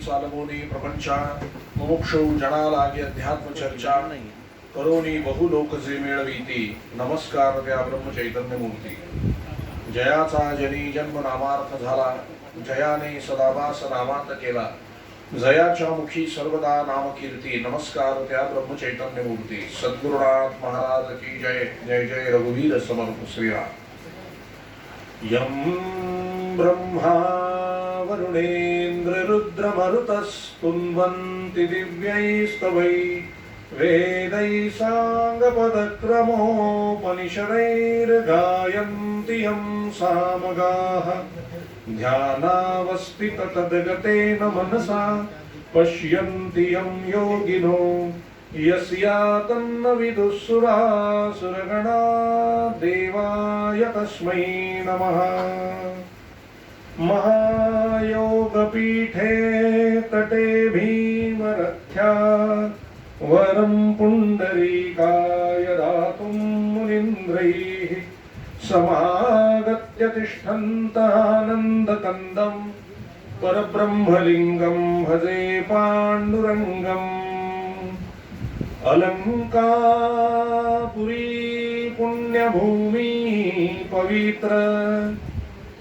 चालवोनी प्रपंचा मुमुक्षु जनालागे अध्यात्म चर्चा करोनी बहुलोक जे मेळवीती नमस्कार त्या ब्रह्म चैतन्य मूर्ती जयाचा जनी जन्म नामार्थ झाला जयाने सदावास नामात केला जयाच्या मुखी सर्वदा नाम कीर्ती नमस्कार त्या ब्रह्म चैतन्य मूर्ती सद्गुरुनाथ महाराज की जय जय जय रघुवीर समर्थ श्रीराम यम ब्रह्मा वरुणेन्द्र रुद्र मरुतस्तुन्वन्ति दिव्यैस्तवै वेदै साङ्गपदक्रमोपनिषदैर्गायन्ति यं सामगाः ध्यानावस्थित तद्गतेन मनसा पश्यन्ति यं योगिनो यस्यातन्न विदुःसुरासुरगणा देवाय तस्मै नमः महायोगपीठे तटे भीमरथ्या वरं पुण्डरीकाय दातुं मुनीन्द्रैः समागत्य तिष्ठन्तानन्दकन्दं परब्रह्मलिङ्गं भजे पाण्डुरङ्गम् अलंकापुरी पुण्यभूमि पवित्र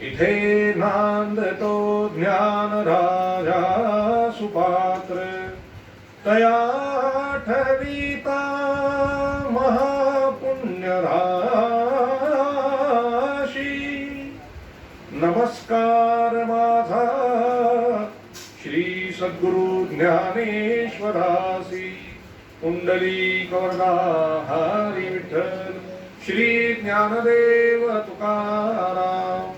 इथे नांदतो ज्ञानराजा सुपात्र तया ठविता महापुण्यराशी नमस्कार माझा श्री सद्गुरु ज्ञानेश्वरासी कुंडलीकवरदा हरी विठ्ठल श्री ज्ञानदेव तुकाराम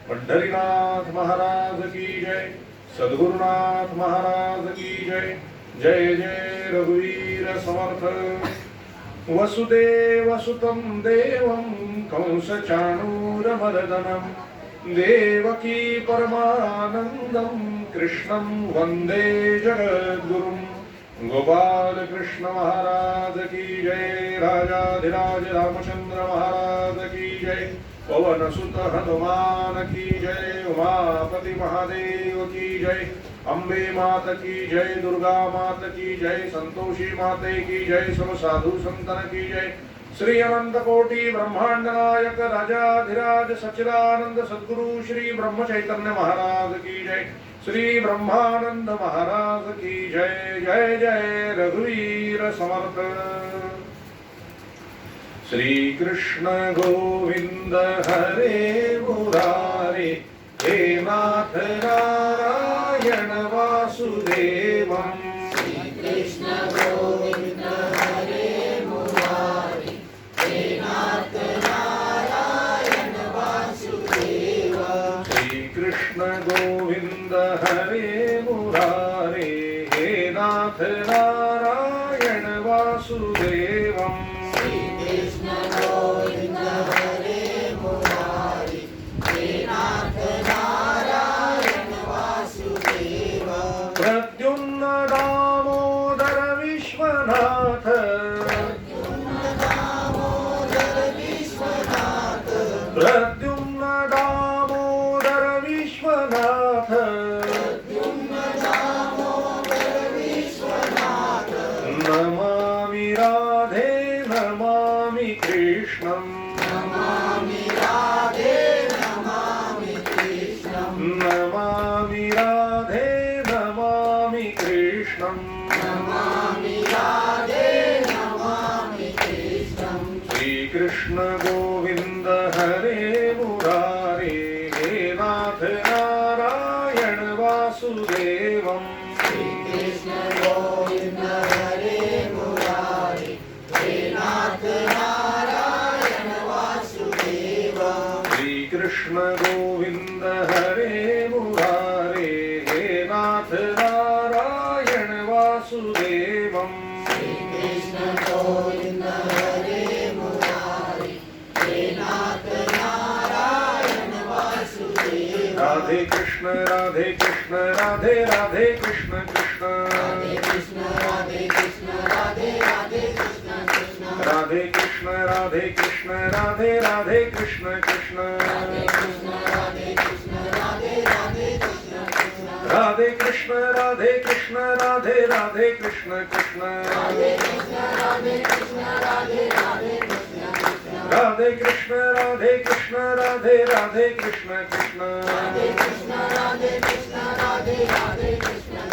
पंढरीनाथ महाराज की जय सद्गुरुनाथ महाराज की जय जय जय रघुवीर समर्थ वसुदेव सुतं देवं कंसचाणूरमर्दनं देवकी परमानन्दं कृष्णं वन्दे जगद्गुरुं गोपाल कृष्ण महाराज की जय राजाधिराज रामचंद्र महाराज की जय पवन सुत हनुमान की जय उमापति महादेव की जय अम्बे मात की जय दुर्गा मात की जय संतोषी माते की जय सब साधु संतन की जय श्री अनंत कोटि ब्रह्मांड नायक राजाधिराज सच्चिदानंद सद्गुरु श्री ब्रह्म चैतन्य महाराज की जय श्री ब्रह्मानंद महाराज की जय जय जय रघुवीर समर्थ श्री कृष्ण गोविंद हरे मुरारे हे नाथ नारायण वासुदेवं श्री कृष्ण गोविंद हरे मुरारे हे नाथ नारायण वासुदेवं श्री कृष्ण गोविंद हरे मुरारे हे नाथ नारायण वासुदेवं श्री कृष्ण गोविंद हरे मुरारे हे नाथ नारायण वासुदेवं प्रद्युम्न दामोदर विश्वनाथ दामोदर विश्वनाथ प्रद्युम्न दामोदर विश्वनाथ दामोदर विश्वनाथ नमामि राधे नमामि कृष्णं नमामि राधे नमामि कृष्णं नमामि राधे नमामि कृष्णं नमामि राधे नमामि कृष्णं श्री कृष्ण गोविंद हरे मुरारे हे नाथ नारायण वासुदेवं श्री कृष्ण गोविंद हरे मुरारे हे नाथ नारायण वासुदेवं श्री कृष्ण गोविंद हरे मुरारे हे नाथ नारायण वासुदेवं श्री कृष्ण गोविंद हरे मुरारे हे नाथ नारायण वासुदेवं राधे कृष्ण राधे कृष्ण राधे राधे कृष्ण कृष्ण राधे कृष्ण राधे कृष्ण राधे राधे कृष्ण कृष्ण राधे कृष्ण राधे कृष्ण राधे राधे कृष्ण कृष्ण राधे कृष्ण राधे कृष्ण राधे राधे कृष्ण कृष्ण राधे कृष्ण राधे कृष्ण राधे राधे कृष्ण कृष्ण राधे कृष्ण राधे कृष्ण राधे राधे कृष्ण कृष्ण राधे कृष्ण राधे कृष्ण राधे राधे कृष्ण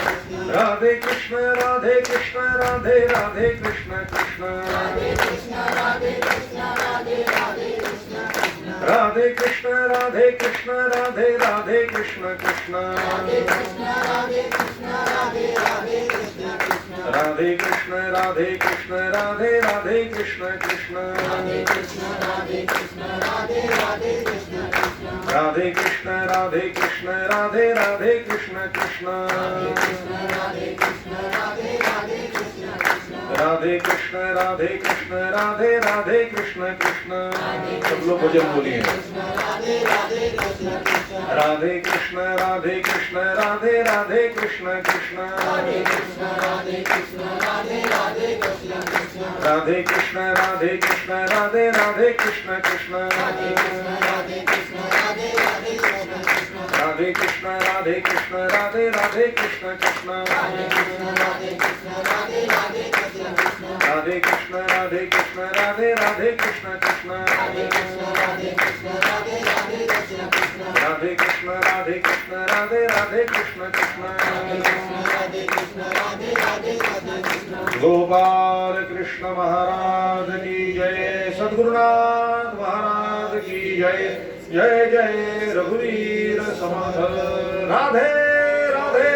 कृष्ण राधे कृष्ण राधे कृष्ण राधे राधे कृष्ण कृष्ण राधे कृष्ण राधे कृष्ण राधे राधे कृष्ण कृष्ण राधे कृष्ण राधे कृष्ण राधे राधे कृष्ण कृष्ण राधे कृष्ण राधे कृष्ण राधे राधे कृष्ण कृष्ण राधे कृष्ण राधे कृष्ण राधे राधे कृष्ण कृष्ण राधे कृष्ण राधे कृष्ण राधे राधे कृष्ण कृष्ण राधे कृष्ण राधे कृष्ण राधे राधे कृष्ण कृष्ण राधे कृष्ण राधे कृष्ण राधे राधे कृष्ण कृष्ण राधे कृष्ण राधे कृष्ण राधे राधे कृष्ण कृष्ण राधे कृष्ण राधे कृष्ण राधे राधे कृष्ण कृष्ण सब लोग भजन बोलिए राधे राधे कृष्ण कृष्ण राधे कृष्ण राधे कृष्ण राधे राधे कृष्ण कृष्ण राधे कृष्ण राधे कृष्ण राधे राधे कृष्ण कृष्ण राधे कृष्ण राधे कृष्ण राधे राधे कृष्ण कृष्ण राधे कृष्ण राधे कृष्ण राधे राधे कृष्ण कृष्ण राधे कृष्ण राधे कृष्ण राधे राधे कृष्ण कृष्ण राधे कृष्ण राधे कृष्ण राधे राधे कृष्ण कृष्ण राधे कृष्ण राधे कृष्ण राधे राधे कृष्ण कृष्ण राधे कृष्ण राधे कृष्ण राधे राधे कृष्ण कृष्ण राधे कृष्ण राधे कृष्ण राधे राधे कृष्ण कृष्ण राधे कृष्ण राधे कृष्ण राधे राधे कृष्ण कृष्ण गोपाल कृष्ण महाराज की जय सद्गुरुनाथ महाराज की जय जय जय रघुवीर समर्थ राधे राधे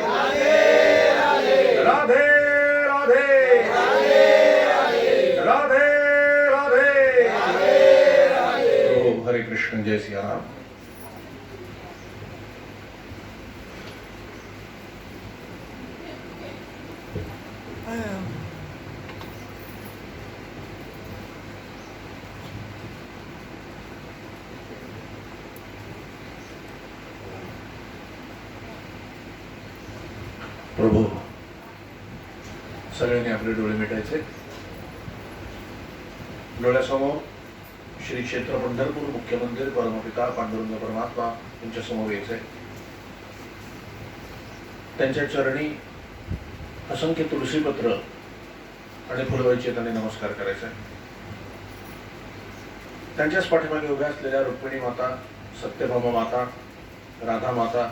राधे राधे राधे राधे राधे ओम हरे कृष्ण जय सिया राम प्रभू सगळ्यांनी आपले डोळे मिटायचे डोळ्यासमोर श्री क्षेत्र पंढरपूर मुख्य मंदिर परमपिता पांडुरंग परमात्मा यांच्या समोर यायचंय त्यांच्या चरणी असंख्य तुळशीपत्र आणि फुलवायचे त्यांनी नमस्कार करायचा त्यांच्याच पाठीमागे उभ्या असलेल्या रुक्मिणी माता सत्यभामा माता राधा माता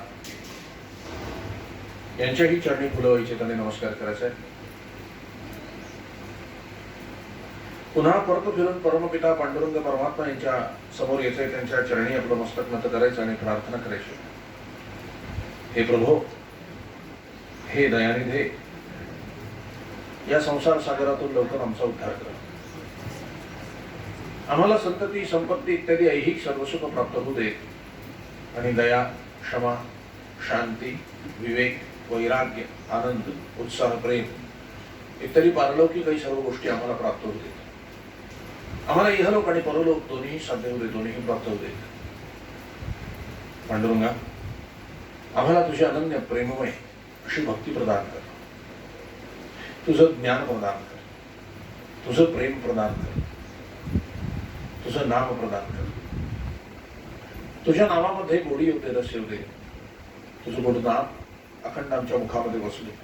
यांच्याही चरणी फुलवायचे त्यांनी नमस्कार करायचा पुन्हा परत फिरून परमपिता पांडुरंग परमात्मा यांच्या समोर यायचंय त्यांच्या चरणी आपलं मस्तक नत करायचं आणि प्रार्थना करायची हे प्रभो हे दयानिधे या संसार सागरातून लवकर आमचा उद्धार करा आम्हाला संतती संपत्ती इत्यादी ऐहिक सर्वसुख प्राप्त होऊ दे आणि दया क्षमा शांती विवेक वैराग्य आनंद उत्साह प्रेम इत्यादी पारलौकिक काही सर्व गोष्टी आम्हाला प्राप्त होऊ देत आम्हाला इहलोक आणि परलोक दोन्ही साध्य होऊ दे दोन्ही प्राप्त होऊ देत पांडुरंगा आम्हाला तुझे अनन्य प्रेममय अशी भक्ती प्रदान कर तुझं ज्ञान प्रदान कर तुझं प्रेम प्रदान कर तुझं नाम प्रदान कर तुझ्या नामामध्ये गोडी येऊ दे रस येऊ दे तुझं गोड नाम अखंड आमच्या मुखामध्ये बसू दे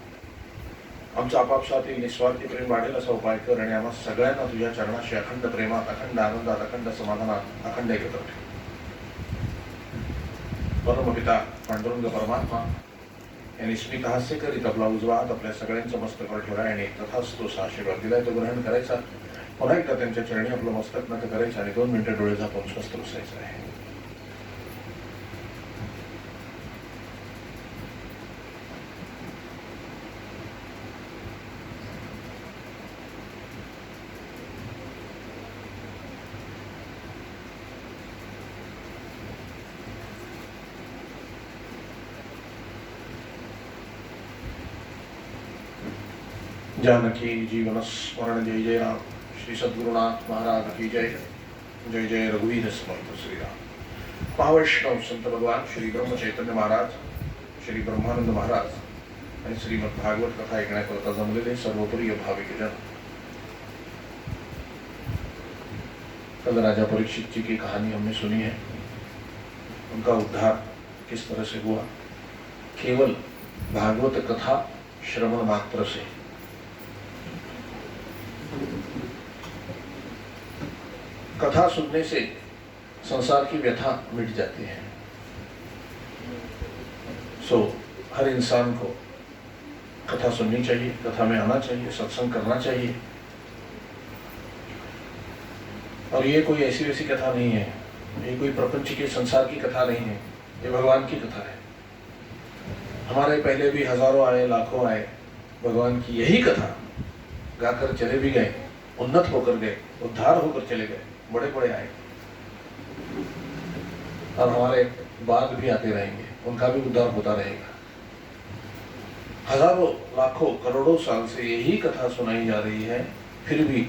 आमचं आपापसातील निस्वार्थी प्रेम वाढेल असा उपाय कर आणि आम्हा सगळ्यांना तुझ्या चरणाशी अखंड प्रेमात अखंड आनंदात अखंड समाधानात अखंड एकत्र ठेव परमपिता पांडुरंग परमात्मा यांनी स्मित हास्य करीत आपला उजवा हात आपल्या सगळ्यांचं मस्तकावर ठेवला आणि तथास्तु असा आशीर्वाद दिलाय तो ग्रहण करायचा पुन्हा एकदा त्यांच्या चरणी आपलं मस्तक नत करायचं आणि 2 मिनिटं डोळे झाकून स्वस्थ बसायचं आहे जानकी जीवन स्मरण जय जय राम श्री सद्गुरुनाथ महाराज की जय जय जय रघुवीर समर्थ श्रीराम महावैष्णव संत भगवान श्री ब्रह्म चैतन्य महाराज श्री ब्रह्मानंद महाराज आणि श्रीमद भागवत कथा ऐकण्याकरता जमलेले सर्वप्रिय भाविक जन कल राजा परीक्षित जी की कहानी हमने सुनी है उनका उद्धार किस तरह से हुआ केवल भागवत कथा श्रवण मात्र से। कथा सुनने से संसार की व्यथा मिट जाती है। हर इंसान को कथा सुननी चाहिए, कथा में आना चाहिए, सत्संग करना चाहिए। और ये कोई ऐसी वैसी कथा नहीं है, ये कोई प्रपंच के संसार की कथा नहीं है, ये भगवान की कथा है। हमारे पहले भी हजारों आए, लाखों आए, भगवान की यही कथा गाकर चले भी गए, उन्नत होकर गए, उद्धार होकर चले गए, बड़े बड़े आए। और हमारे बाद भी आते रहेंगे, उनका भी उद्धार होता रहेगा। हजारों लाखों करोड़ों साल से यही कथा सुनाई जा रही है, फिर भी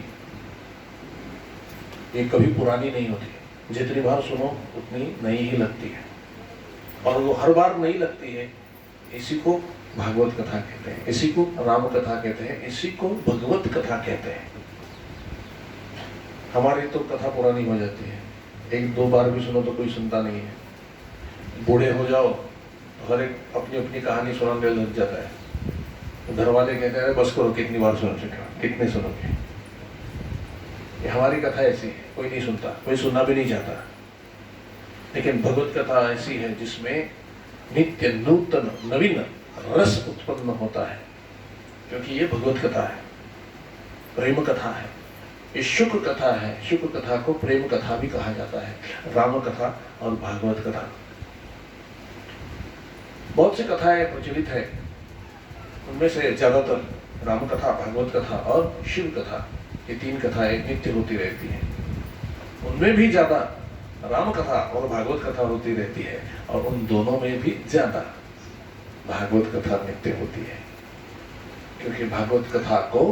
ये कभी पुरानी नहीं होती। जितनी बार सुनो उतनी नई ही लगती है, और वो हर बार नई लगती है। इसी को भागवत कथा कहते हैं, इसी को राम कथा कहते हैं, इसी को भगवत कथा कहते हैं। हमारी तो कथा पुरानी हो जाती है, एक दो बार भी सुनो तो कोई सुनता नहीं है। बूढ़े हो जाओ तो हर एक अपनी अपनी कहानी सुनाने लग जाता है। घर वाले कहते हैं बस करो, कितनी बार सुनो चुके हो, कितने सुनोगे। ये हमारी कथा ऐसी है, कोई नहीं सुनता, कोई सुनना भी नहीं चाहता। लेकिन भगवत कथा ऐसी है जिसमें नित्य नूतन नवीन रस उत्पन्न होता है, क्योंकि ये भगवत कथा है, प्रेम कथा है, ये शुक्र कथा है। शुक्र कथा को प्रेम कथा भी कहा जाता है, राम कथा और भागवत कथा। बहुत सी कथाएं प्रचलित है, उनमें से ज्यादातर राम कथा, भागवत कथा और शिव कथा, ये तीन कथाएं नित्य होती रहती हैं। उनमें भी ज्यादा राम कथा और भागवत कथा होती रहती है, और उन दोनों में भी ज्यादा भागवत कथा नित्य होती है, क्योंकि भागवत कथा को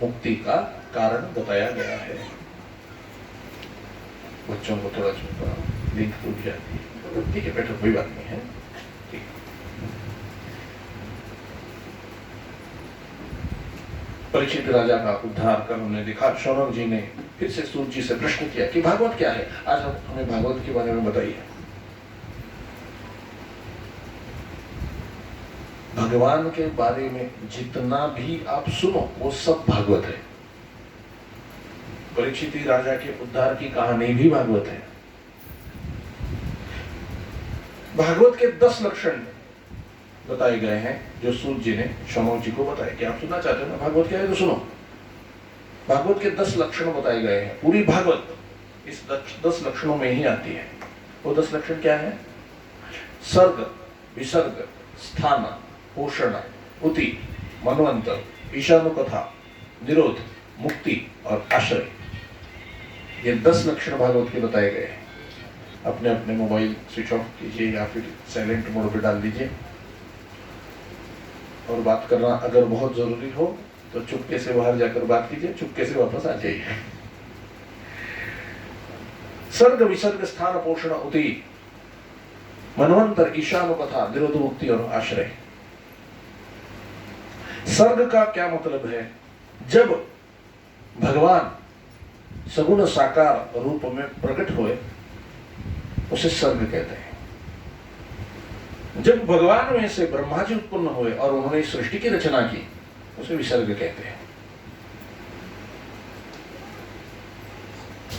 मुक्ति का कारण बताया गया है। बच्चों को थोड़ा सा लिंक टूट जाती है, ठीक है, बैठो, कोई बात नहीं है। परीक्षित राजा का उद्धार कर उन्हें दिखा। शौनक जी ने फिर से सूर्य जी से प्रश्न किया कि भागवत क्या है, आज हमें भागवत के बारे में बताइए। भगवान के बारे में जितना भी आप सुनो वो सब भागवत है। परीक्षित राजा के उद्धार की कहानी भी भागवत है। भागवत के 10 लक्षण बताए गए हैं जो सूर्य जी ने शौनक जी को बताए कि आप सुनना चाहते हो ना भागवत क्या है तो सुनो। भागवत के 10 लक्षण बताए गए हैं। पूरी भागवत इस 10 लक्षणों में ही आती है। वो 10 लक्षण क्या है? सर्ग, विसर्ग, स्थान, पोषण, उति, मनवंतर, ईशानुकथा, निरोध, मुक्ति और आश्रय। ये 10 लक्षण भागवत के बताए गए हैं। अपने अपने मोबाइल स्विच ऑफ कीजिए या फिर साइलेंट मोड पे डाल दीजिए, और बात करना अगर बहुत जरूरी हो तो चुपके से बाहर जाकर बात कीजिए, चुपके से वापस आ जाइए। सर्ग, विसर्ग, स्थान, पोषण, उति, मनवंतर, ईशानुकथा, निरोध, मुक्ति और आश्रय। सर्ग का क्या मतलब है? जब भगवान सगुण साकार रूप में प्रकट हुए उसे सर्ग कहते हैं। जब भगवान में से ब्रह्मा जी उत्पन्न हुए और उन्होंने सृष्टि की रचना की उसे विसर्ग कहते हैं।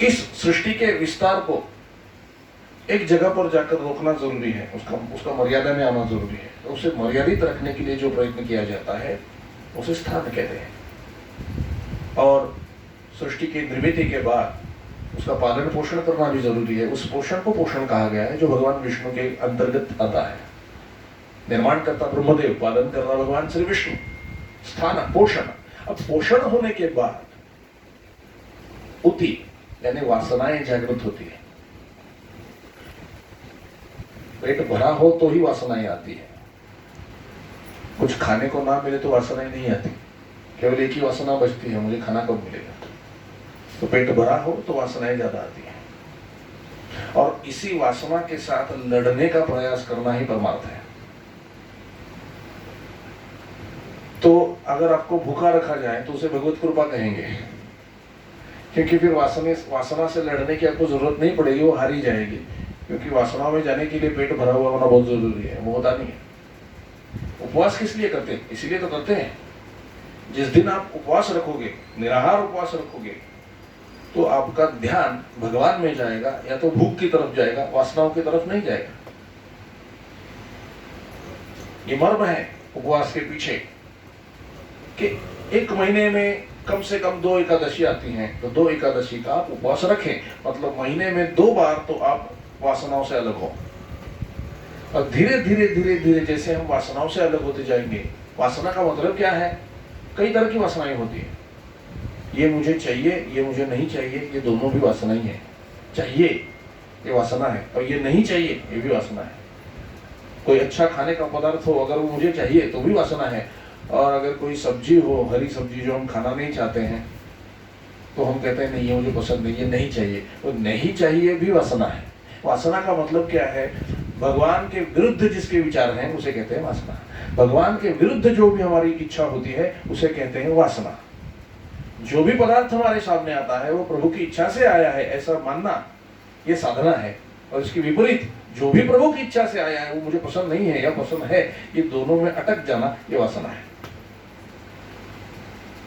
इस सृष्टि के विस्तार को एक जगह पर जाकर रोकना जरूरी है, उसका मर्यादा में आना जरूरी है। तो उसे मर्यादित रखने के लिए जो प्रयत्न किया जाता है उसे स्थान कहते हैं। और सृष्टि की निर्मिति के बाद उसका पालन पोषण करना भी जरूरी है। उस पोषण को पोषण कहा गया है जो भगवान विष्णु के अंतर्गत आता है। निर्माण करता ब्रह्मदेव, पालन करना भगवान श्री विष्णु। स्थान, पोषण। अब पोषण होने के बाद उति यानी वासनाएं जागृत होती है। पेट भरा हो तो ही वासनाएं आती है। कुछ खाने को ना मिले तो वासनाएं नहीं आती, केवल एक ही वासना बचती है, मुझे खाना कब मिलेगा। तो पेट भरा हो तो वासनाएं ज्यादा आती है, और इसी वासना के साथ लड़ने का प्रयास करना ही परमार्थ है। तो अगर आपको भूखा रखा जाए तो उसे भगवत कृपा कहेंगे, क्योंकि फिर वासना से लड़ने की आपको जरूरत नहीं पड़ेगी, वो हारी जाएगी। क्योंकि वासनाओं में जाने के लिए पेट भरा हुआ होना बहुत जरूरी है, वो होता नहीं है। उपवास किस लिए करते हैं? इसलिए तो करते हैं, जिस दिन आप उपवास रखोगे, निराहार उपवास रखोगे, तो आपका ध्यान भगवान में जाएगा, या तो भूख की तरफ जाएगा, वासनाओं की तरफ नहीं जाएगा। ये मर्म है उपवास के पीछे कि एक महीने में कम से कम 2 एकादशी आती हैं, तो 2 एकादशी का आप उपवास रखें, मतलब महीने में 2 बार तो आप वासनाओं से अलग हो। और धीरे धीरे धीरे धीरे जैसे हम वासनाओं से अलग होते जाएंगे, वासना का मतलब क्या है? कई तरह की वासनाएं होती है। ये मुझे चाहिए, ये मुझे नहीं चाहिए, ये दोनों भी वासना ही है। चाहिए ये वासना है, और ये नहीं चाहिए ये भी वासना है। कोई अच्छा खाने का पदार्थ हो, अगर वो मुझे चाहिए तो भी वासना है, और अगर कोई सब्जी हो, हरी सब्जी जो हम खाना नहीं चाहते हैं, तो हम कहते हैं नहीं ये मुझे पसंद नहीं, ये नहीं चाहिए। वो नहीं चाहिए भी वासना है। वासना का मतलब क्या है? भगवान के विरुद्ध जिसके विचार हैं उसे कहते हैं वासना। भगवान के विरुद्ध जो भी हमारी इच्छा होती है उसे कहते हैं वासना। जो भी पदार्थ हमारे सामने आता है वो प्रभु की इच्छा से आया है ऐसा मानना, ये साधना है। और इसके विपरीत जो भी प्रभु की इच्छा से आया है वो मुझे पसंद नहीं है या पसंद है, ये दोनों में अटक जाना, ये वासना है।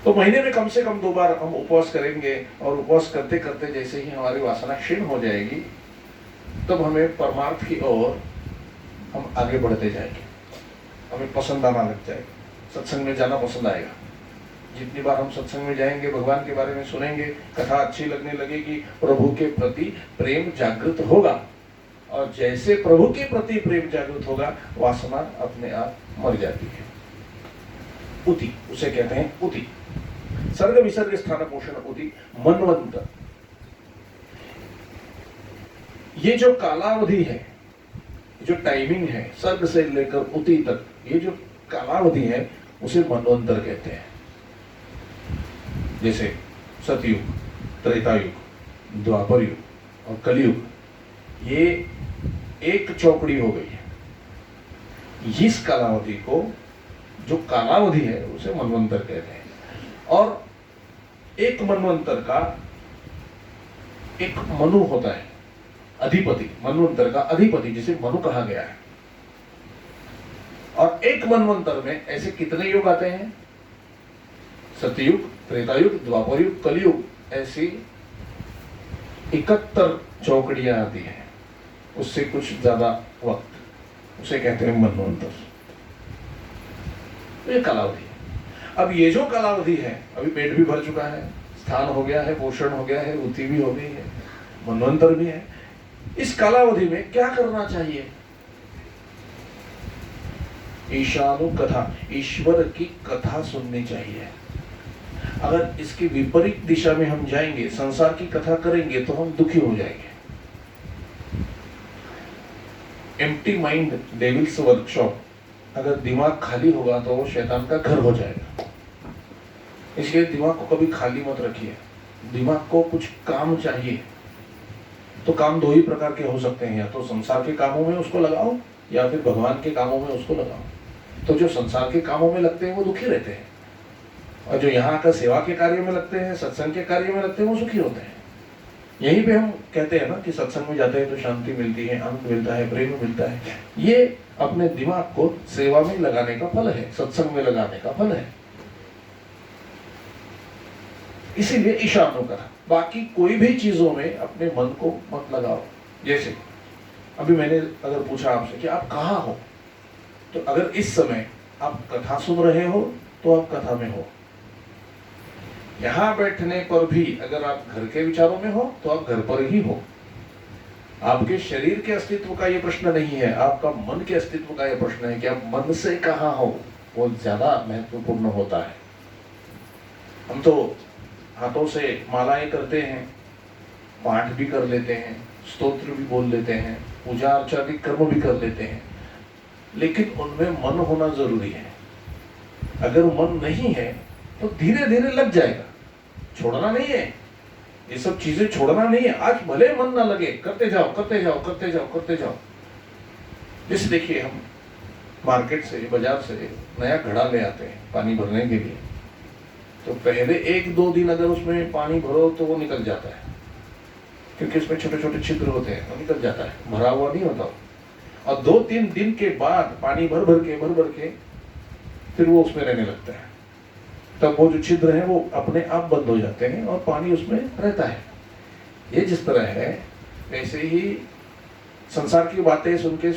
तो महीने में कम से कम 2 बार हम उपवास करेंगे, और उपवास करते करते जैसे ही हमारी वासना क्षीण हो जाएगी, तब हमें परमार्थ की ओर हम आगे बढ़ते जाएंगे। हमें पसंद आना लग जाएगा, सत्संग में जाना पसंद आएगा। जितनी बार हम सत्संग में जाएंगे, भगवान के बारे में सुनेंगे, कथा अच्छी लगने लगेगी, प्रभु के प्रति प्रेम जागृत होगा। और जैसे प्रभु के प्रति प्रेम जागृत होगा, वासना अपने आप मर जाती है। उति, उसे कहते हैं उति। सर्ग विसर्ग स्थान पोषण उति मनवंत। ये जो कालावधि है, जो टाइमिंग है, सर्ग से लेकर उति तक, ये जो कालावधि है उसे मनवंतर कहते हैं। जैसे सतयुग, त्रेतायुग, द्वापर युग और कलयुग, ये एक चौकड़ी हो गई है। इस कालावधि को, जो कालावधि है, उसे मनवंतर कहते हैं। और एक मनवंतर का एक मनु होता है, अधिपति। मनवंतर का अधिपति जिसे मनु कहा गया है। और एक मनवंतर में ऐसे कितने युग आते हैं? सतयुग, त्रेतायुग, द्वापर युग, कलयुग, ऐसी 71 चौकड़ियां आती हैं, उससे कुछ ज्यादा वक्त, उसे कहते हैं मनवंतर। ये कालावधि है। अब ये जो कालावधि है, अभी पेट भी भर चुका है, स्थान हो गया है, पोषण हो गया है, उति भी हो गई है, मनवंतर भी है। इस कालावधि में क्या करना चाहिए? ईशानु कथा, ईश्वर की कथा सुननी चाहिए। अगर इसकी विपरीत दिशा में हम जाएंगे, संसार की कथा करेंगे, तो हम दुखी हो जाएंगे। Empty mind devils workshop. अगर दिमाग खाली होगा तो वो शैतान का घर हो जाएगा। इसलिए दिमाग को कभी खाली मत रखिए। दिमाग को कुछ काम चाहिए। तो काम 2 ही प्रकार के हो सकते हैं, या तो संसार के कामों में उसको लगाओ, या फिर भगवान के कामों में उसको लगाओ। तो जो संसार के कामों में लगते हैं वो दुखी रहते हैं, और जो यहाँ का सेवा के कार्य में लगते हैं, सत्संग के कार्य में लगते हैं, वो सुखी होते हैं। यहीं पे हम कहते हैं ना कि सत्संग में जाते हैं तो शांति मिलती है, आनंद मिलता है, प्रेम मिलता है। ये अपने दिमाग को सेवा में लगाने का फल है, सत्संग में लगाने का फल है। इसीलिए ईशानो कथा। बाकी कोई भी चीजों में अपने मन को मत लगाओ। जैसे अभी मैंने अगर पूछा आपसे कि आप कहाँ हो, तो अगर इस समय आप कथा सुन रहे हो तो आप कथा में हो। यहां बैठने पर भी अगर आप घर के विचारों में हो तो आप घर पर ही हो। आपके शरीर के अस्तित्व का यह प्रश्न नहीं है, आपका मन के अस्तित्व का यह प्रश्न है कि आप मन से कहाँ हो, वो ज्यादा महत्वपूर्ण होता है। हम तो हाथों से मालाएं करते हैं, पाठ भी कर लेते हैं, स्तोत्र भी बोल लेते हैं, पूजा अर्चा के कर्म भी कर लेते हैं, लेकिन उनमें मन होना जरूरी है। अगर मन नहीं है तो धीरे धीरे लग जाएगा। छोड़ना नहीं है, ये सब चीजें छोड़ना नहीं है। आज भले मन ना लगे, करते जाओ करते जाओ करते जाओ करते जाओ। जैसे देखिए, हम मार्केट से, बाजार से नया घड़ा ले आते हैं पानी भरने के लिए, तो पहले 1-2 दिन अगर उसमें पानी भरो तो वो निकल जाता है, क्योंकि इसमें छोटे छोटे छिद्र होते हैं, वो निकल जाता है, भरा हुआ नहीं होता। और 2-3 दिन के बाद पानी भर भर के फिर वो उसमें रहने लगता है। तब वो जो छिद्र है वो अपने आप बंद हो जाते हैं और पानी उसमें रहता है। ये जिस तरह है वैसे ही संसार की बातें सुन के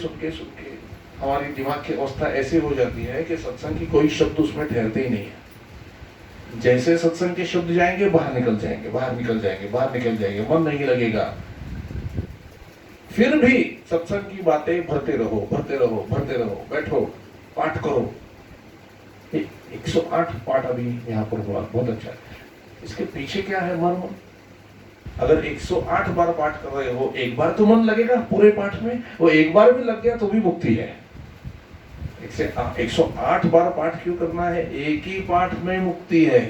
हमारी दिमाग की अवस्था ऐसी हो जाती है कि सत्संग की कोई शब्द उसमें ठहरते ही नहीं है। जैसे सत्संग के शब्द जाएंगे बाहर निकल जाएंगे, बाहर निकल जाएंगे, बाहर निकल जाएंगे, मन नहीं लगेगा। फिर भी सत्संग की बातें भरते रहो, भरते रहो, भरते रहो, बैठो, पाठ करो। 108 पाठ अभी यहाँ पर हुआ, बहुत अच्छा है। इसके पीछे क्या है मर्म? अगर 108 बार पाठ कर रहे हो, एक बार तो मन लगेगा पूरे पाठ में, वो एक बार भी लग गया तो भी मुक्ति है। 108 बार पाठ क्यों करना है? एक ही पाठ में मुक्ति है।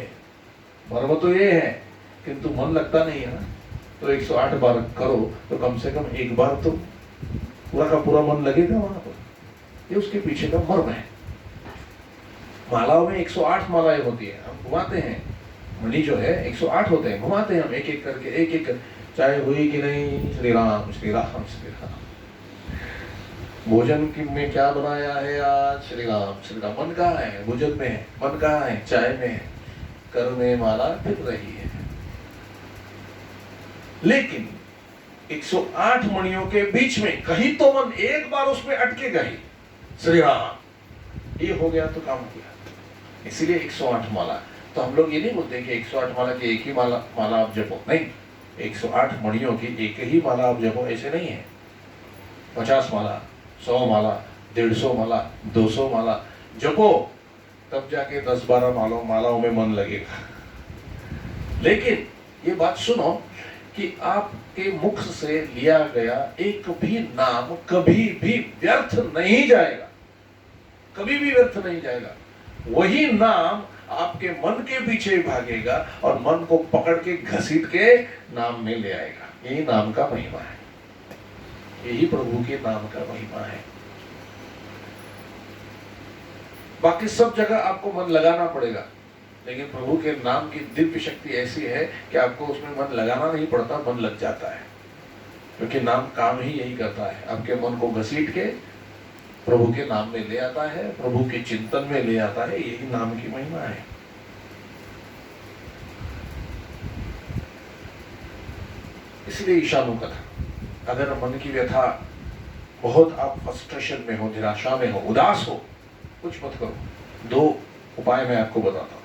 मर्म तो ये है, किंतु मन लगता नहीं है ना, तो 108 बार करो तो कम से कम एक बार तो पूरा का पूरा मन लगेगा वहां पर। ये उसके पीछे का मर्म है। मालाओं में 108 मालाएं होती है, हम घुमाते हैं। मणि जो है 108 होते हैं, घुमाते हैं हम एक एक करके, एक एक कर, चाहे हुई कि नहीं, श्री राम श्री राम श्री राम। भोजन की में क्या बनाया है आज? श्री राम श्री राम। मन कहाँ है? भोजन में है। मन कहाँ है? चाय में है। कर में माला फिर रही है। लेकिन 108 मणियों के बीच में कहीं तो मन एक बार उसमें अटकेगा ही, श्री राम। ये हो गया तो काम हो गया। इसीलिए 108 माला। तो हम लोग ये नहीं बोलते कि 108 माला की एक ही माला आप जपो, नहीं। 108 मणियों की एक ही माला आप जपो, ऐसे नहीं है। 50 माला, 100 माला, 150 माला, 200 माला जपो, तब जाके 10-12 मालाओं में मन लगेगा। लेकिन ये बात सुनो कि आपके मुख से लिया गया एक भी नाम कभी भी व्यर्थ नहीं जाएगा, कभी भी व्यर्थ नहीं जाएगा। वही नाम आपके मन के पीछे भागेगा और मन को पकड़ के घसीट के नाम में ले आएगा। यही नाम का महिमा है, यही प्रभु के नाम का महिमा है। बाकी सब जगह आपको मन लगाना पड़ेगा, लेकिन प्रभु के नाम की दिव्य शक्ति ऐसी है कि आपको उसमें मन लगाना नहीं पड़ता, मन लग जाता है। क्योंकि नाम काम ही यही करता है, आपके मन को घसीट के प्रभु के नाम में ले आता है, प्रभु के चिंतन में ले आता है। यही नाम की महिमा है। इसलिए ईशानु कथा। अगर मन की व्यथा बहुत, आप फ्रस्ट्रेशन में हो, निराशा में हो, उदास हो, कुछ मत करो। 2 उपाय मैं आपको बताता हूँ।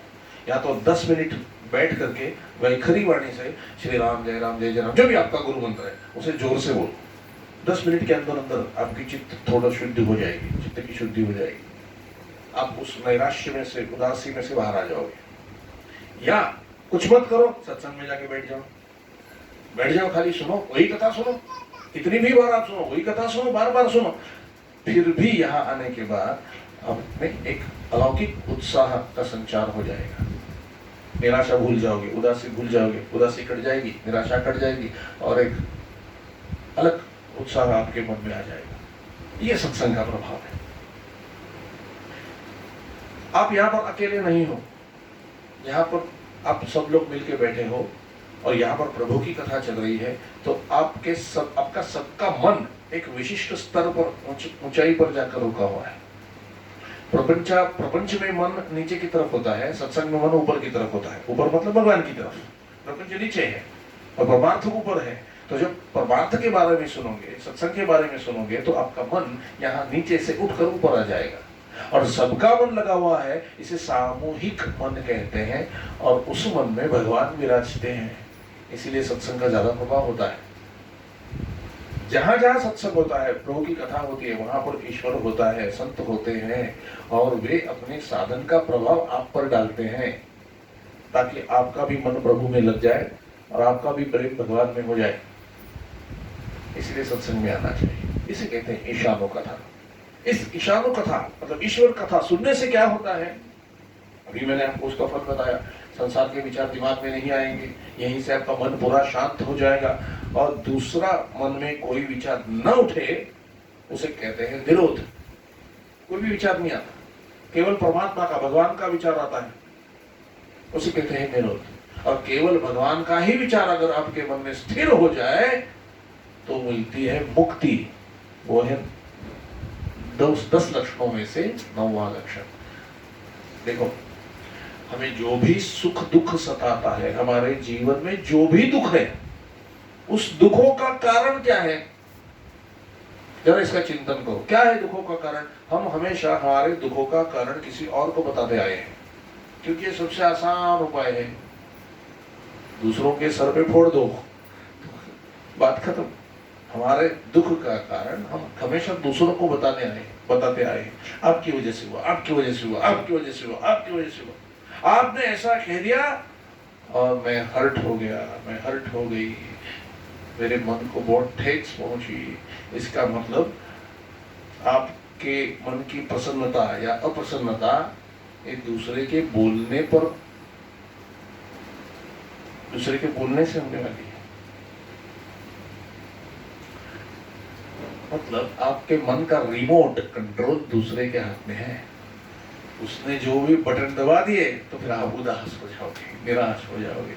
या तो 10 मिनट बैठ करके वैखरी वाणी से श्री राम जय राम जय जय राम, जो भी आपका गुरु मंत्र है उसे जोर से बोलो। 10 मिनट के अंदर अंदर आपकी चित्त थोड़ा शुद्धि हो जाएगी, चित्त की शुद्धि हो जाएगी। आप उस नैराश्य में से, उदासी में से बाहर आ जाओगे। या कुछ मत करो, सत्संग में जाके बैठ जाओ, बैठ जाओ, खाली सुनो, वही कथा सुनो। कितनी भी बार आप सुनो, वही कथा सुनो, बार बार सुनो। फिर भी यहाँ आने के बाद आप में एक अलौकिक उत्साह का संचार हो जाएगा। निराशा भूल जाओगे, उदासी भूल जाओगे, उदासी कट जाएगी, निराशा कट जाएगी और एक अलग उत्साह आपके मन में आ जाएगा। यह सत्संग का प्रभाव है। आप यहाँ पर अकेले नहीं हो, यहाँ पर आप सब लोग मिलके बैठे हो और यहाँ पर प्रभु की कथा चल रही है, तो आपका सबका मन एक विशिष्ट स्तर पर, ऊंचाई पर जाकर रुका हुआ है। प्रपंच में मन नीचे की तरफ होता है, सत्संग में मन ऊपर की तरफ होता है। ऊपर मतलब भगवान की तरफ, प्रपंच नीचे है और परमार्थ ऊपर है। तो जब परमार्थ के बारे में सुनोगे, सत्संग के बारे में सुनोगे, तो आपका मन यहाँ नीचे से उठकर ऊपर आ जाएगा और सबका मन लगा हुआ है। इसे सामूहिक मन कहते हैं और उस मन में भगवान विराजते हैं। इसीलिए सत्संग का ज्यादा प्रभाव होता है। जहां जहां सत्संग होता है, प्रभु की कथा होती है, वहां पर ईश्वर होता है, संत होते हैं और वे अपने साधन का प्रभाव आप पर डालते हैं, ताकि आपका भी मन प्रभु में लग जाए और आपका भी प्रेम भगवान में हो जाए। इसलिए सत्संग में आना चाहिए। इसे कहते हैं ईशानु कथा। इस ईशानु कथा मतलब ईश्वर कथा सुनने से क्या होता है, अभी मैंने आपको उसका फल बताया। संसार के विचार दिमाग में नहीं आएंगे, यहीं से आपका मन पूरा शांत हो जाएगा और दूसरा मन में कोई विचार न उठे, उसे कहते हैं निरोध। कोई भी विचार नहीं आता, केवल परमात्मा का, भगवान का विचार आता है, उसे कहते हैं निरोध। और केवल भगवान का ही विचार अगर आपके मन में स्थिर हो जाए तो मिलती है मुक्ति। वो है 10 लक्षणों में से 9वां लक्षण। देखो, हमें जो भी सुख दुख सताता है, हमारे जीवन में जो भी दुख है, उस दुखों का कारण क्या है? जरा इसका चिंतन करो। क्या है दुखों का कारण? हम हमेशा हमारे दुखों का कारण किसी और को बताते आए हैं, क्योंकि ये सबसे आसान उपाय है। दूसरों के सर पे फोड़ दो, बात खत्म। हमारे दुख का कारण हम हमेशा दूसरों को बताते आए। आपकी वजह से हुआ, आपकी वजह से हुआ, आपकी वजह से हुआ, आपकी वजह से हुआ। आपने ऐसा कह दिया और मैं हर्ट हो गया, मैं हर्ट हो गई, मेरे मन को बहुत ठेस पहुंची। इसका मतलब आपके मन की प्रसन्नता या अप्रसन्नता एक दूसरे के बोलने पर, दूसरे के बोलने से होने वाली है। मतलब आपके मन का रिमोट कंट्रोल दूसरे के हाथ में है। उसने जो भी बटन दबा दिए तो फिर आप उदास हो जाओगे, निराश हो जाओगे।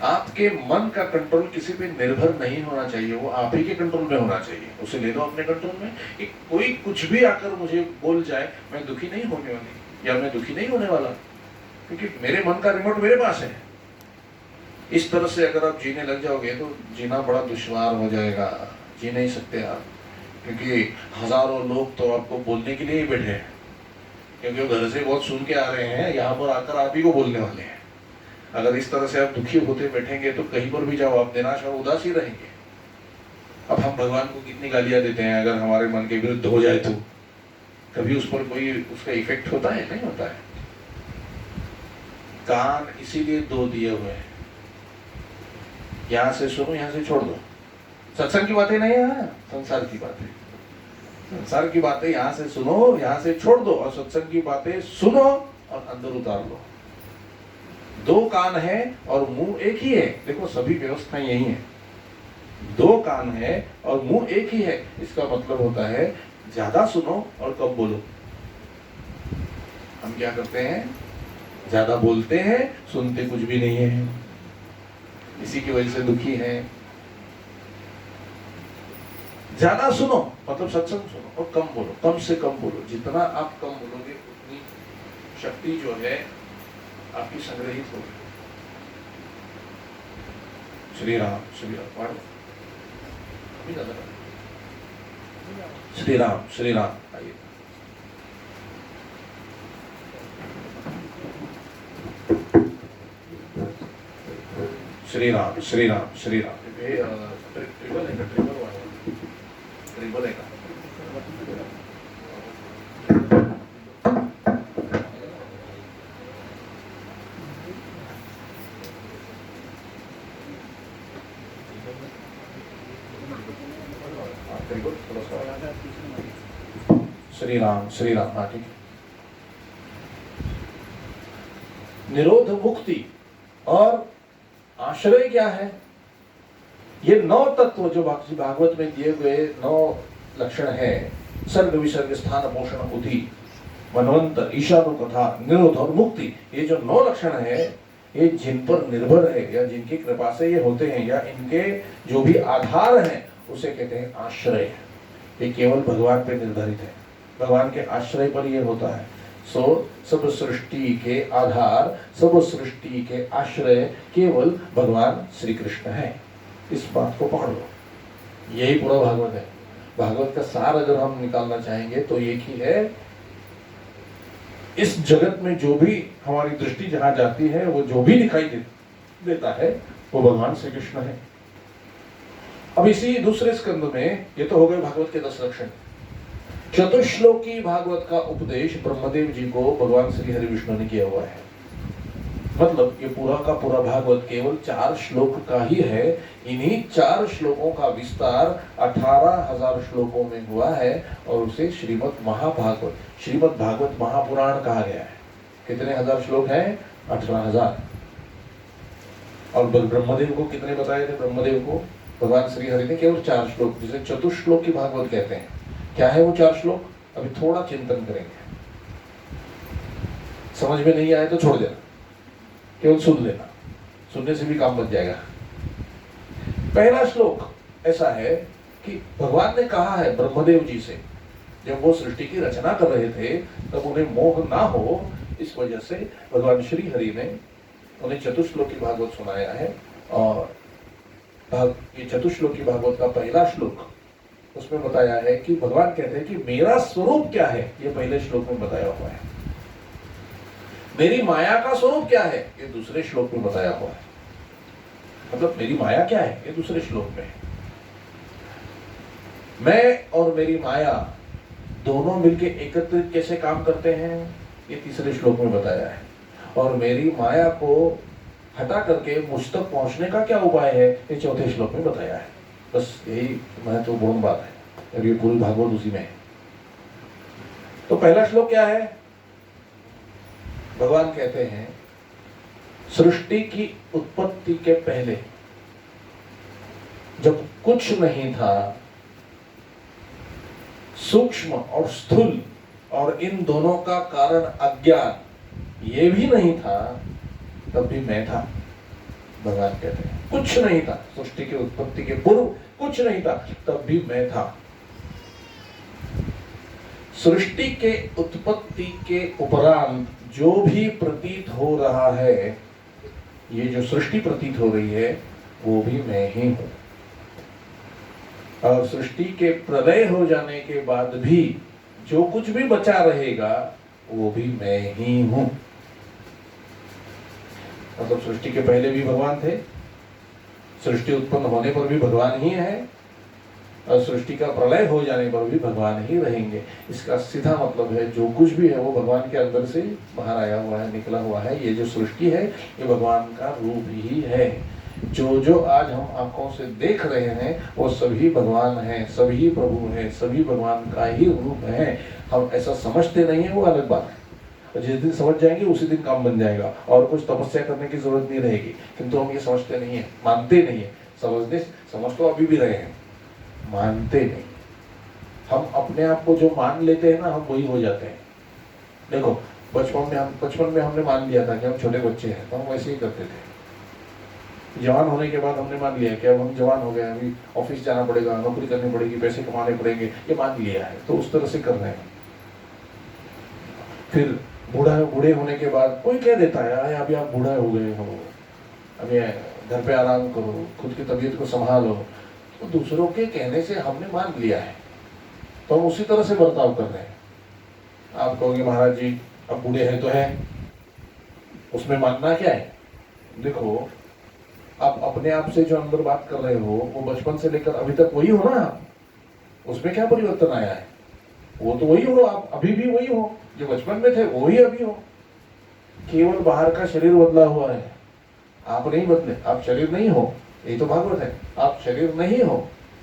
आपके मन का कंट्रोल किसी पे निर्भर नहीं होना चाहिए, वो आप ही के कंट्रोल में होना चाहिए। उसे ले लो अपने कंट्रोल में। कि कोई कुछ भी आकर मुझे बोल जाए, मैं दुखी नहीं होने वाली या मैं दुखी नहीं होने वाला, क्योंकि मेरे मन का रिमोट मेरे पास है। इस तरह से अगर आप जीने लग जाओगे तो जीना बड़ा दुश्वार हो जाएगा, जी नहीं सकते आप। क्योंकि हजारों लोग तो आपको बोलने के लिए ही बैठे हैं, क्योंकि वो घर से बहुत सुन के आ रहे हैं, यहाँ पर आकर आप ही को बोलने वाले हैं। अगर इस तरह से आप दुखी होते बैठेंगे तो कहीं पर भी जाओ आप निराश और उदास ही रहेंगे। अब हम भगवान को कितनी गालियां देते हैं, अगर हमारे मन के विरुद्ध हो जाए तो कभी उस पर कोई उसका इफेक्ट होता है? नहीं होता है। कान इसीलिए दो दिए हुए हैं, यहां से सुनो, यहां से छोड़ दो। सत्संग की बातें नहीं है, संसार की बातें। संसार की बातें यहां से सुनो, यहां से छोड़ दो, और सत्संग की बातें सुनो और अंदर उतार लो। दो कान है और मुंह एक ही है। देखो, सभी व्यवस्थाएं यही है। दो कान है और मुंह एक ही है। इसका मतलब होता है ज्यादा सुनो और कम बोलो। हम क्या करते हैं? ज्यादा बोलते हैं, सुनते कुछ भी नहीं है। इसी की वजह से दुखी है। ज्यादा सुनो मतलब सत्संग सुनो और कम बोलो, कम से कम बोलो। जितना आप कम बोलोगे उतनी शक्ति जो है आपकी संग्रहित होगी। श्री राम, श्री राम, पढ़ो अभी ज्यादा। श्री राम, श्री राम। आइए, श्री राम, श्री राम, श्री राम। ट्रिबल है, ट्रिबल है। श्री राम, श्री राम। हाँ, ठीक है। निरोध मुक्ति और आश्रय क्या है? ये 9 तत्व जो भागवत में दिए हुए 9 लक्षण है, सर्ग विसर्ग स्थान पोषण बुद्धि मनवंतर ईशानुकथा निरोध और मुक्ति, ये जो 9 लक्षण है, ये जिन पर निर्भर है या जिनकी कृपा से ये होते हैं या इनके जो भी आधार हैं उसे कहते हैं आश्रय। ये केवल भगवान पे निर्धारित है, भगवान के आश्रय पर ये होता है। सो सब सृष्टि के आधार, सब सृष्टि के आश्रय केवल भगवान श्री कृष्ण है। इस बात को पकड़ लो, यही पूरा भागवत है। भागवत का सार अगर हम निकालना चाहेंगे तो एक ही है, इस जगत में जो भी हमारी दृष्टि जहां जाती है, वो जो भी दिखाई देता है वो भगवान श्री कृष्ण है। अब इसी दूसरे स्कंद में, ये तो हो गए भागवत के 10 लक्षण। चतुश्लोकी भागवत का उपदेश ब्रह्मदेव जी को भगवान श्री हरि विष्णु ने किया हुआ है। मतलब ये पूरा का पूरा भागवत केवल 4 श्लोक का ही है। इन्हीं 4 श्लोकों का विस्तार 18,000 श्लोकों में हुआ है और उसे श्रीमद् महाभागवत, श्रीमद् भागवत महापुराण कहा गया है। कितने हजार श्लोक हैं? 18,000। और ब्रह्मदेव को कितने बताए थे? ब्रह्मदेव को भगवान श्री हरि ने केवल 4 श्लोक, जिसे चतुश्लोकी भागवत कहते हैं। क्या है वो 4 श्लोक? अभी थोड़ा चिंतन करेंगे, समझ में नहीं आए तो छोड़ देना, केवल सुन लेना, सुनने से भी काम बच जाएगा। पहला श्लोक ऐसा है कि भगवान ने कहा है ब्रह्मदेव जी से जब वो सृष्टि की रचना कर रहे थे तब उन्हें मोह ना हो, इस वजह से भगवान श्री हरि ने उन्हें चतुश्लोकी भागवत सुनाया है। और ये चतुश्लोकी भागवत का पहला श्लोक, उसमें बताया है कि भगवान कहते हैं कि मेरा स्वरूप क्या है, ये पहले श्लोक में बताया हुआ है। मेरी माया का स्वरूप क्या है, ये दूसरे श्लोक में बताया हुआ है। मतलब मेरी माया क्या है, ये दूसरे श्लोक में है। मैं और मेरी माया दोनों मिलके एकत्रित कैसे काम करते हैं, ये तीसरे श्लोक में बताया है। और मेरी माया को हटा करके मुझ तक पहुंचने का क्या उपाय है, ये चौथे श्लोक में बताया है। बस यही महत्वपूर्ण बात है और ये पूरी भागवत उसी में है। तो पहला श्लोक क्या है, भगवान कहते हैं सृष्टि की उत्पत्ति के पहले जब कुछ नहीं था, सूक्ष्म और स्थूल और इन दोनों का कारण अज्ञान ये भी नहीं था, तब भी मैं था। भगवान कहते हैं कुछ नहीं था, सृष्टि की उत्पत्ति के पूर्व कुछ नहीं था, तब भी मैं था। सृष्टि के उत्पत्ति के उपरांत जो भी प्रतीत हो रहा है, ये जो सृष्टि प्रतीत हो रही है वो भी मैं ही हूं। और सृष्टि के प्रलय हो जाने के बाद भी जो कुछ भी बचा रहेगा वो भी मैं ही हूं। मतलब सृष्टि के पहले भी भगवान थे, सृष्टि उत्पन्न होने पर भी भगवान ही है, और सृष्टि का प्रलय हो जाने पर भी भगवान ही रहेंगे। इसका सीधा मतलब है जो कुछ भी है वो भगवान के अंदर से बाहर आया हुआ है, निकला हुआ है। ये जो सृष्टि है ये भगवान का रूप ही है। जो जो आज हम आंखों से देख रहे हैं वो सभी भगवान हैं, सभी प्रभु हैं, सभी भगवान का ही रूप है। हम ऐसा समझते नहीं है, वो अलग बात है। जिस दिन समझ जाएंगे उसी दिन काम बन जाएगा और कुछ तपस्या करने की जरूरत नहीं रहेगी। किंतु हम ये समझते नहीं है, मानते नहीं है। समझ तो अभी भी रहे हैं, मानते नहीं। हम अपने आप को जो मान लेते हैं ना, हम वही हो जाते हैं। देखो बचपन में हमने मान लिया था कि हम छोटे बच्चे हैं, तो हम वैसे ही करते थे। जवान होने के बाद हमने मान लिया कि अब हम जवान हो गए, अभी ऑफिस जाना पड़ेगा, नौकरी करनी पड़ेगी, पैसे कमाने पड़ेंगे, ये मान लिया है, तो उस तरह से कर रहे हैं। फिर बूढ़े होने के बाद कोई कह देता है अभी आप बूढ़ा हो गए हो, अभी घर पे आराम करो, खुद की तबीयत को संभालो। तो दूसरों के कहने से हमने मान लिया है, तो हम उसी तरह से बर्ताव कर रहे हैं। आप कहोगे महाराज जी अब बूढ़े हैं तो है, उसमें मानना क्या है। देखो आप अपने आप से जो अंदर बात कर रहे हो वो बचपन से लेकर अभी तक वही हो ना, उसमें क्या परिवर्तन आया है, वो तो वही हो, आप अभी भी वही हो, जो बचपन में थे वो ही अभी हो। केवल बाहर का शरीर बदला हुआ है, आप नहीं बदले, आप शरीर नहीं हो। ये तो भागवत है, आप शरीर नहीं हो,